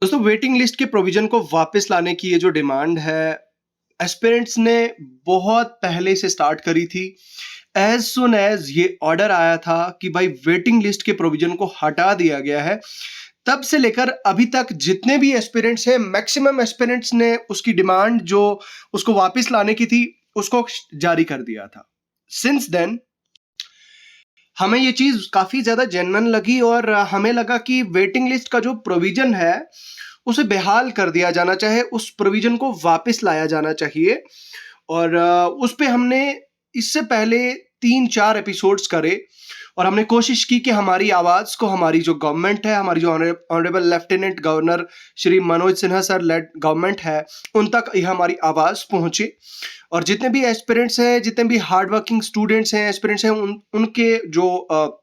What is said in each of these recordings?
दोस्तों, waiting list के provision को वापस लाने की ये जो डिमांड है, एस्पिरेंट्स ने बहुत पहले से स्टार्ट करी थी। एज सुन एज ये ऑर्डर आया था कि भाई वेटिंग लिस्ट के प्रोविजन को हटा दिया गया है, तब से लेकर अभी तक जितने भी एस्पिरेंट्स हैं, मैक्सिमम एस्पिरेंट्स ने उसकी डिमांड जो उसको वापस लाने की थी उसको जारी कर दिया था। सिंस देन हमें ये चीज काफी ज्यादा जेन्युइन लगी और हमें लगा कि वेटिंग लिस्ट का जो प्रोविजन है उसे बेहाल कर दिया जाना चाहिए, उस प्रोविजन को वापस लाया जाना चाहिए। और उस पे हमने इससे पहले 3-4 एपिसोड्स करे और हमने कोशिश की कि हमारी आवाज़ को हमारी जो गवर्नमेंट है, हमारी जो honourable lieutenant governor Shri Manoj Sinha sir lead government है, उन तक यह हमारी आवाज़ पहुंचे और जितने भी एस्पिरेंट्स हैं, जितने भी हार्ड वर्किंग स्टूडेंट्स हैं, एस्पिरेंट्स हैं, उनके जो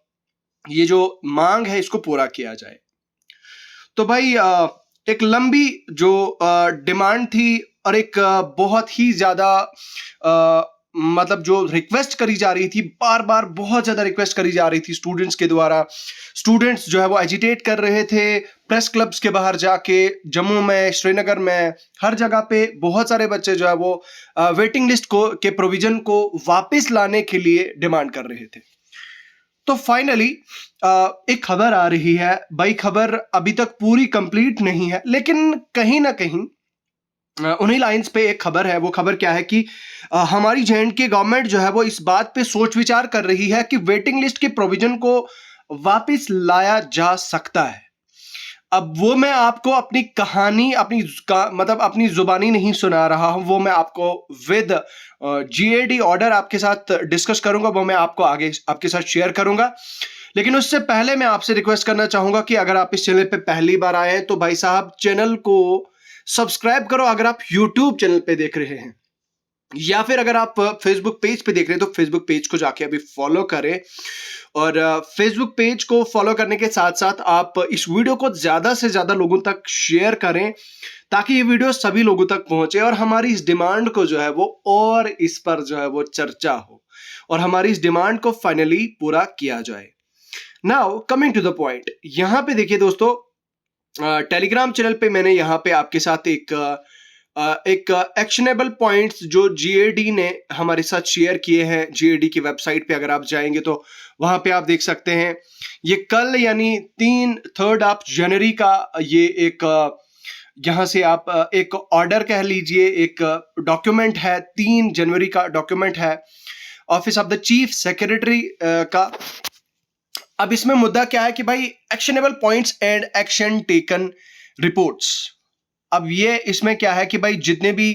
ये जो मांग है इसको पूरा किया जाए। तो भाई एक लंबी जो डिमांड थी और एक बहुत ही ज़्यादा मतलब जो रिक्वेस्ट करी जा रही थी, बार बार बहुत ज़्यादा रिक्वेस्ट करी जा रही थी स्टूडेंट्स के द्वारा। स्टूडेंट्स जो है वो एजिटेट कर रहे थे प्रेस क्लब्स के बाहर जाके, जम्मू में, श्रीनगर में, हर जगह पे बहुत सारे बच्चे जो है वो वेटिंग लिस्ट को के प्रोविजन को वापस लाने के लिए डिमांड कर रहे थे। तो फाइनली एक खबर आ रही है भाई, खबर अभी तक पूरी कंप्लीट नहीं है, लेकिन कहीं ना कहीं उन्हीं लाइंस पे एक खबर है। वो खबर क्या है कि हमारी जे.एंड.के गवर्नमेंट जो है वो इस बात पे सोच विचार कर रही है कि वेटिंग लिस्ट के प्रोविजन को वापस लाया जा सकता है। अब वो मैं आपको अपनी कहानी मतलब अपनी जुबानी नहीं सुना रहा हूं, वो मैं आपको विद जीएडी ऑर्डर आपके साथ डिस्कस करूंगा, वो मैं आपको आगे आपके साथ शेयर करूंगा। लेकिन उससे पहले मैं आपसे रिक्वेस्ट करना चाहूंगा कि अगर आप इस चैनल पे पहली बार आए हैं तो भाई साहब चैनल को सब्सक्राइब करो अगर आप यूट्यूब चैनल पे देख रहे हैं, या फिर अगर आप फेसबुक पेज पे देख रहे हैं तो फेसबुक पेज को जाके अभी फॉलो करें। और फेसबुक पेज को फॉलो करने के साथ साथ आप इस वीडियो को ज्यादा से ज्यादा लोगों तक शेयर करें ताकि ये वीडियो सभी लोगों तक पहुंचे और हमारी इस डिमांड को जो है वो और इस पर जो है वो चर्चा हो और हमारी इस डिमांड को फाइनली पूरा किया जाए। Now coming to the point, यहां पे देखिए दोस्तों, टेलीग्राम चैनल पे मैंने यहाँ पे आपके साथ एक एक्शनेबल पॉइंट्स जो जीएडी ने हमारे साथ शेयर किए हैं। जीएडी की वेबसाइट पे अगर आप जाएंगे तो वहां पे आप देख सकते हैं, ये कल यानी 3 जनवरी का ये एक यहाँ से आप एक ऑर्डर कह लीजिए, एक डॉक्यूमेंट है, 3 जनवरी का डॉक्यूमेंट है office of the chief secretary का। अब इसमें मुद्दा क्या है कि भाई actionable points and action taken reports. अब ये इसमें क्या है कि भाई जितने भी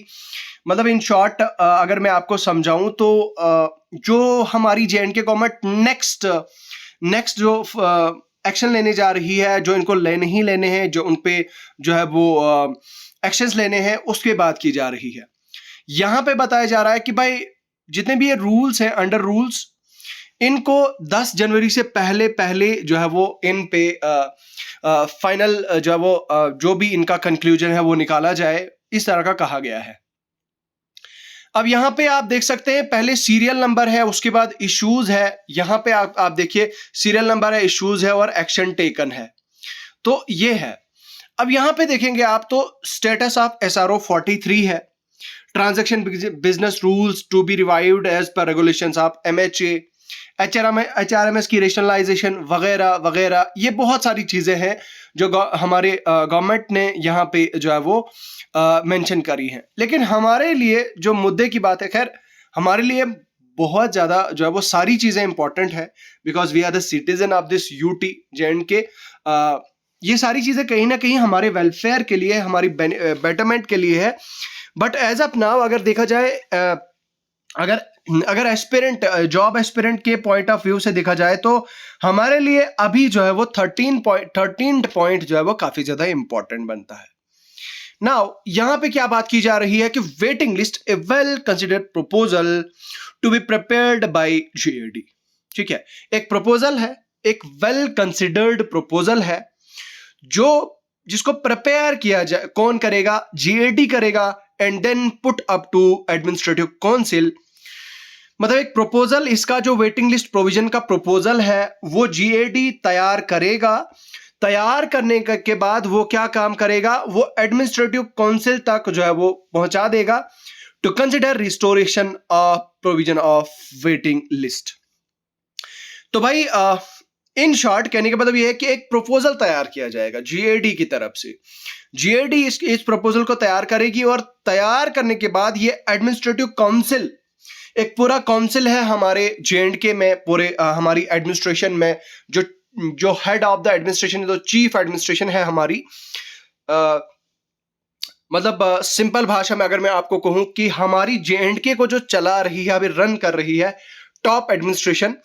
मतलब इन शॉर्ट अगर मैं आपको समझाऊं तो जो हमारी जे.एंड.के गवर्नमेंट नेक्स्ट जो एक्शन लेने जा रही है, जो इनको लेने ही लेने हैं, जो उन पे जो है वो एक्शंस लेने हैं, उसके बात की जा रही है। यहाँ पे बताया जा रहा है कि भाई जितने भी ये रूल्स हैं, अंडर रूल्स, इनको 10 जनवरी से पहले पहले जो है वो इन पे फाइनल जो है वो जो भी इनका कंक्लूजन है वो निकाला जाए, इस तरह का कहा गया है। अब यहाँ पे आप देख सकते हैं पहले सीरियल नंबर है, उसके बाद इश्यूज है। यहाँ पे आप देखिए सीरियल नंबर है, इश्यूज है और एक्शन टेकन है, तो ये है। अब यहाँ पे देखेंगे आप तो स्टेटस ऑफ SRO 43 है, transaction business rules to be revived as per regulations of MHA, HRMS की रेशनलाइजेशन वगैरह वगैरह। ये बहुत सारी चीजें हैं जो हमारे गवर्नमेंट ने यहाँ पे जो है वो मेंशन करी हैं। लेकिन हमारे लिए जो मुद्दे की बात है, खैर हमारे लिए बहुत ज़्यादा जो है वो सारी चीज़ें इंपॉर्टेंट है, because we are the citizen of this UT J and K. ये सारी चीज़ें कहीं ना कहीं हमारे वेलफेयर के लिए, हमारी बेटरमेंट के लिए है। बट एज ऑफ नाउ अगर देखा जाए, अगर एस्पिरेंट जॉब एस्पिरेंट के पॉइंट ऑफ व्यू से देखा जाए तो हमारे लिए अभी जो है वो 13 पॉइंट जो है वो काफी ज्यादा इंपॉर्टेंट बनता है। नाउ यहां पे क्या बात की जा रही है कि waiting list a well considered proposal to be prepared by GAD. ठीक है, एक प्रपोजल है, एक वेल कंसिडर्ड प्रपोजल है जो जिसको प्रिपेयर किया जाए, कौन करेगा? जीएडी करेगा, and then put up to administrative council. मतलब एक प्रपोजल, इसका जो वेटिंग लिस्ट प्रोविजन का प्रपोजल है वो जीएडी तैयार करेगा, तैयार करने के बाद वो क्या काम करेगा, वो एडमिनिस्ट्रेटिव काउंसिल तक जो है वो पहुंचा देगा to consider restoration of provision of waiting list. तो भाई इन शॉर्ट कहने का मतलब ये है कि एक प्रपोजल तैयार किया जाएगा जीएडी की तरफ से। जीएडी इस प्रपोजल को तैयार करेगी और तैयार करने के बाद ये एडमिनिस्ट्रेटिव काउंसिल, एक पूरा काउंसिल है हमारे जेएंडके में, पूरे हमारी एडमिनिस्ट्रेशन में, जो हेड ऑफ द एडमिनिस्ट्रेशन, जो चीफ एडमिनिस्ट्रेशन है हमारी, मतलब सिंपल भाषा में अगर मैं आपको कहूं कि हमारी जेएंडके को जो चला रही है, अभी रन कर रही है टॉप एडमिनिस्ट्रेशन,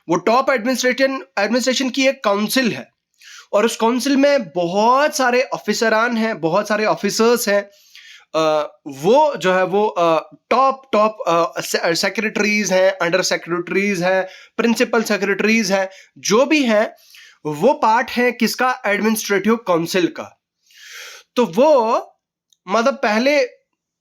वो टॉप एडमिनिस्ट्रेशन की एक काउंसिल है और उस काउंसिल में बहुत सारे ऑफिसरान हैं, बहुत सारे ऑफिसर्स हैं। वो जो है वो टॉप सेक्रेटरीज हैं, अंडर सेक्रेटरीज हैं, प्रिंसिपल सेक्रेटरीज हैं, जो भी हैं वो पार्ट है किसका, एडमिनिस्ट्रेटिव काउंसिल का। तो वो मतलब पहले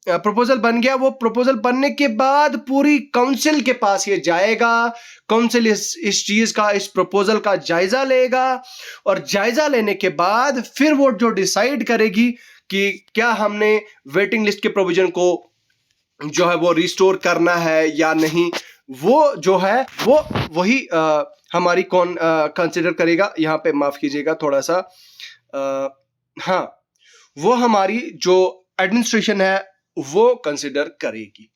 प्रपोजल बन गया, वो प्रपोजल बनने के बाद पूरी काउंसिल के पास ये जाएगा, काउंसिल इस चीज का, इस प्रपोजल का जायजा लेगा और जायजा लेने के बाद फिर वो जो डिसाइड करेगी कि क्या हमने वेटिंग लिस्ट के प्रोविजन को जो है वो रिस्टोर करना है या नहीं, वो जो है वो वही हमारी कौन कंसिडर करेगा। यहाँ पे माफ कीजिएगा थोड़ा सा, हाँ, वो हमारी जो एडमिनिस्ट्रेशन है वो कंसिडर करेगी।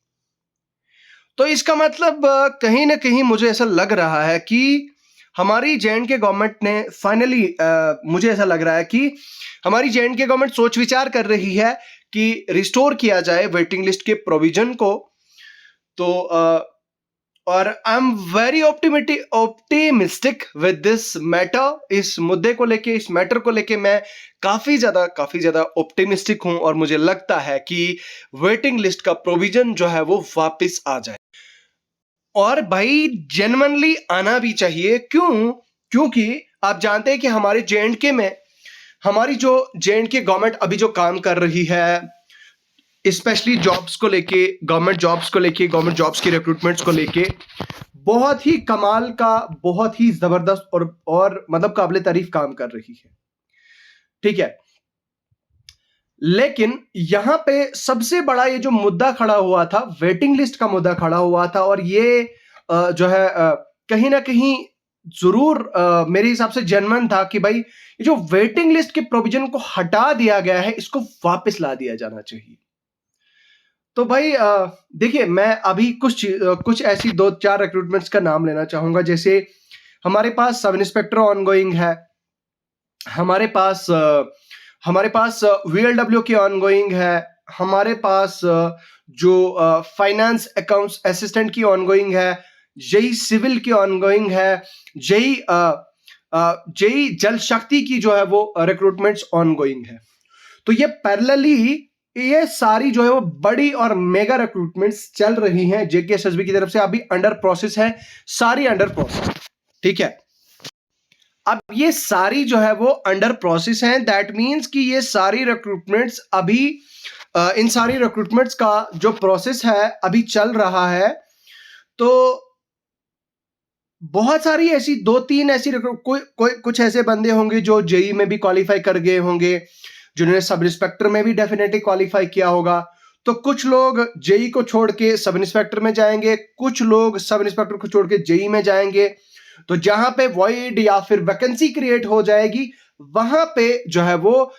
तो इसका मतलब कहीं ना कहीं मुझे ऐसा लग रहा है कि हमारी जेएंडके गवर्नमेंट ने फाइनली, मुझे ऐसा लग रहा है कि हमारी जेएंडके गवर्नमेंट सोच विचार कर रही है कि रिस्टोर किया जाए वेटिंग लिस्ट के प्रोविजन को। तो और I am very optimistic with this matter. इस मुद्दे को लेके, इस मैटर को लेके मैं काफी ज्यादा ऑप्टिमिस्टिक हूं और मुझे लगता है कि वेटिंग लिस्ट का प्रोविजन जो है वो वापस आ जाए और भाई जेन्युइनली आना भी चाहिए। क्योंकि आप जानते हैं कि हमारे जेएंडके में, हमारी जो जेएंडके गवर्नमेंट अभी जो काम कर रही है, स्पेशली जॉब्स को लेके, गवर्नमेंट जॉब्स की रिक्रूटमेंट्स को लेके बहुत ही कमाल का, बहुत ही जबरदस्त और मतलब काबिले तारीफ काम कर रही है, ठीक है। लेकिन यहां पे सबसे बड़ा ये जो मुद्दा खड़ा हुआ था, वेटिंग लिस्ट का मुद्दा खड़ा हुआ था और ये जो है कहीं ना कहीं जरूर मेरे हिसाब से जेन्युइन था कि भाई ये जो वेटिंग लिस्ट के प्रोविजन को हटा दिया गया है, इसको वापस ला दिया जाना चाहिए। तो भाई देखिए, मैं अभी कुछ ऐसी 2-4 रिक्रूटमेंट्स का नाम लेना चाहूंगा। जैसे हमारे पास सब इंस्पेक्टर ऑनगोइंग है, हमारे पास वीएलडब्ल्यू की ऑनगोइंग है, हमारे पास जो फाइनेंस अकाउंट्स असिस्टेंट की ऑनगोइंग है, जेई सिविल की ऑनगोइंग है, जेई जल शक्ति की जो है वो रिक्रूटमेंट्स ऑनगोइंग है। तो ये पैरेलली ये सारी जो है वो बड़ी और मेगा रिक्रूटमेंट्स चल रही हैं जेकेएसएसबी की तरफ से, अभी अंडर प्रोसेस है, सारी अंडर प्रोसेस, ठीक है। अब ये सारी जो है वो अंडर प्रोसेस हैं, दैट मींस कि ये सारी रिक्रूटमेंट्स अभी इन सारी रिक्रूटमेंट्स का जो प्रोसेस है अभी चल रहा है। तो बहुत सारी ऐसी 2-3 ऐसी कुछ ऐसे बंदे होंगे जो जेई में भी क्वालिफाई कर गए होंगे, जिन्होंने सब इंस्पेक्टर में भी डेफिनेटली क्वालिफाई किया होगा। तो कुछ लोग जेई को छोड़ के सब इंस्पेक्टर में जाएंगे, कुछ लोग सब इंस्पेक्टर को छोड़ के जेई में जाएंगे। तो जहां पे वॉइड या फिर वैकेंसी क्रिएट हो जाएगी, वहां पे जो है वो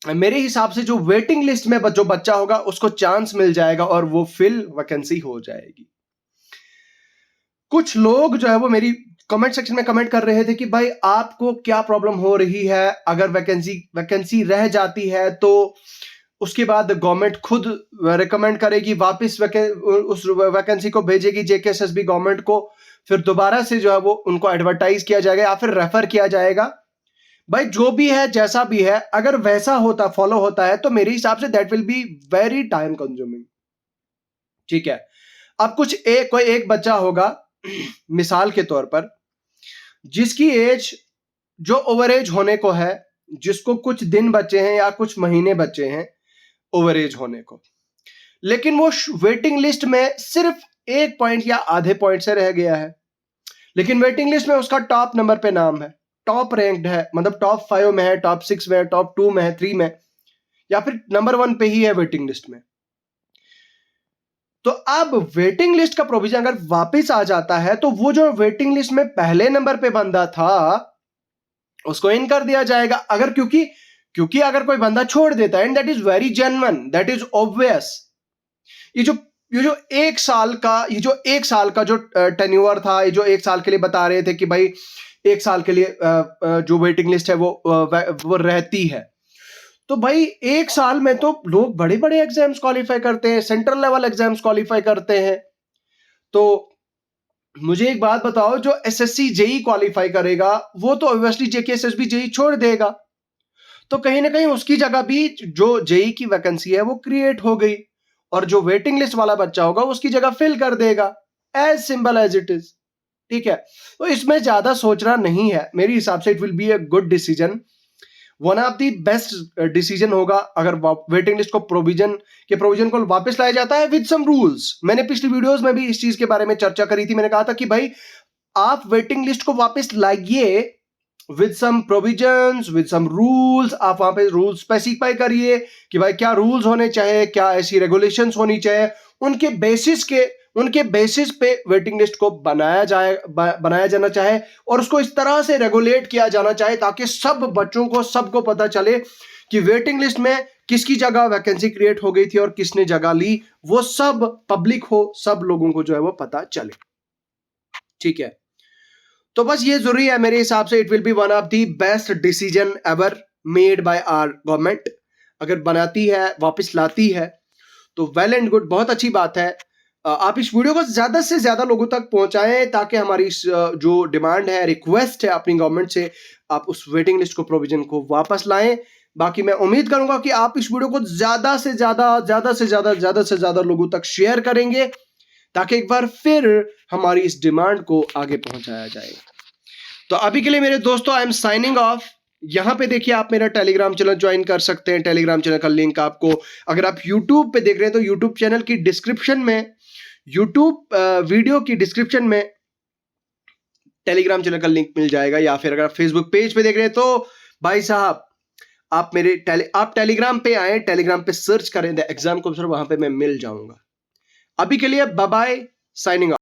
मेरे हिसाब से जो वेटिंग लिस्ट में जो बच्चा होगा उसको चांस मिल जाएगा और वो फिल वैकेंसी हो जाएगी। कुछ लोग जो है वो मेरी कमेंट सेक्शन में कमेंट कर रहे थे कि भाई आपको क्या प्रॉब्लम हो रही है, अगर वैकेंसी रह जाती है तो उसके बाद गवर्नमेंट खुद रिकमेंड करेगी, वापस उस वैकेंसी को भेजेगी जेकेएसएसबी गवर्नमेंट को, फिर दोबारा से जो है वो उनको एडवर्टाइज किया जाएगा या फिर रेफर किया जाएगा। भाई जो भी है, जैसा भी है, अगर वैसा फॉलो होता है तो मेरे हिसाब say that will be very time consuming, ठीक है। अब कोई एक बच्चा होगा मिसाल के तौर पर, जिसकी एज जो ओवर एज होने को है, जिसको कुछ दिन बचे हैं या कुछ महीने बचे हैं ओवर एज होने को, लेकिन वो वेटिंग लिस्ट में सिर्फ 1 पॉइंट या आधे पॉइंट से रह गया है, लेकिन वेटिंग लिस्ट में उसका टॉप नंबर पे नाम है। टॉप रैंक्ड है, मतलब टॉप 5 में है, टॉप 6 में है, टॉप 2 में है, 3 में, या फिर नंबर 1 पे ही है वेटिंग लिस्ट में। तो अब वेटिंग लिस्ट का प्रोविजन अगर वापस आ जाता है तो वो जो वेटिंग लिस्ट में पहले नंबर पे बंदा था उसको इन कर दिया जाएगा। अगर क्योंकि अगर कोई बंदा छोड़ देता है, and that is very genuine, that is obvious. ये जो एक साल का जो टेन्योर था, ये जो एक साल के लिए बता रहे थे कि भाई एक साल के लिए जो वेटिंग लिस्ट है वो रहती है, तो भाई एक साल में तो लोग बड़े बड़े एग्जाम्स क्वालिफाई करते हैं, सेंट्रल लेवल एग्जाम्स क्वालिफाई करते हैं। तो मुझे एक बात बताओ, जो एसएससी जेई क्वालिफाई करेगा वो तो ऑब्वियसली जेके एसएसबी जेई छोड़ देगा, तो कहीं ना कहीं उसकी जगह भी जो जेई की वैकेंसी है वो क्रिएट हो गई, और जो वेटिंग लिस्ट वाला बच्चा होगा उसकी जगह फिल कर देगा। As simple as it is. ठीक है, तो इसमें ज्यादा सोचना नहीं है मेरे हिसाब से। It will be a good decision, one of the best decision होगा अगर वेटिंग लिस्ट को प्रोविजन को वापस लाया जाता है विद सम रूल्स। मैंने पिछली वीडियोस में भी इस चीज के बारे में चर्चा करी थी। मैंने कहा था कि भाई आप वेटिंग लिस्ट को वापस लाइए with some provisions, with some rules. आप वहां पे रूल्स स्पेसिफाई करिए कि भाई क्या रूल्स होने चाहिए, क्या ऐसी रेगुलेशंस होनी चाहिए, उनके बेसिस पे वेटिंग लिस्ट को बनाया जाना चाहे, और उसको इस तरह से रेगुलेट किया जाना चाहे ताकि सब बच्चों को, सबको पता चले कि वेटिंग लिस्ट में किसकी जगह वैकेंसी क्रिएट हो गई थी और किसने जगह ली, वो सब पब्लिक हो, सब लोगों को जो है वो पता चले। ठीक है, तो बस ये जरूरी है मेरे हिसाब से। It will be one of the best decision ever made by our government. अगर बनाती है, वापस लाती है, तो वेल एंड गुड, बहुत अच्छी बात है। आप इस वीडियो को ज्यादा से ज्यादा लोगों तक पहुंचाएं ताकि हमारी जो डिमांड है, रिक्वेस्ट है अपनी गवर्नमेंट से, आप उस वेटिंग लिस्ट को, प्रोविजन को वापस लाएं। बाकी मैं उम्मीद करूंगा कि आप इस वीडियो को ज्यादा से ज्यादा लोगों तक शेयर करेंगे ताकि एक बार फिर हमारी इस डिमांड को आगे पहुंचाया जाए। तो अभी के लिए मेरे दोस्तों, आई एम साइनिंग ऑफ। यहां पे देखिए आप मेरा टेलीग्राम चैनल ज्वाइन कर सकते हैं। टेलीग्राम चैनल का लिंक आपको, अगर आप यूट्यूब पे देख रहे हैं तो यूट्यूब चैनल की डिस्क्रिप्शन में, यूट्यूब वीडियो की डिस्क्रिप्शन में टेलीग्राम चैनल का लिंक मिल जाएगा, या फिर अगर आप फेसबुक पेज पे देख रहे हैं तो भाई साहब आप टेलीग्राम पे आए, टेलीग्राम पे सर्च करें द एग्जाम को, वहां पे मैं मिल जाऊंगा। अभी के लिए बाय बाय, साइनिंग ऑफ।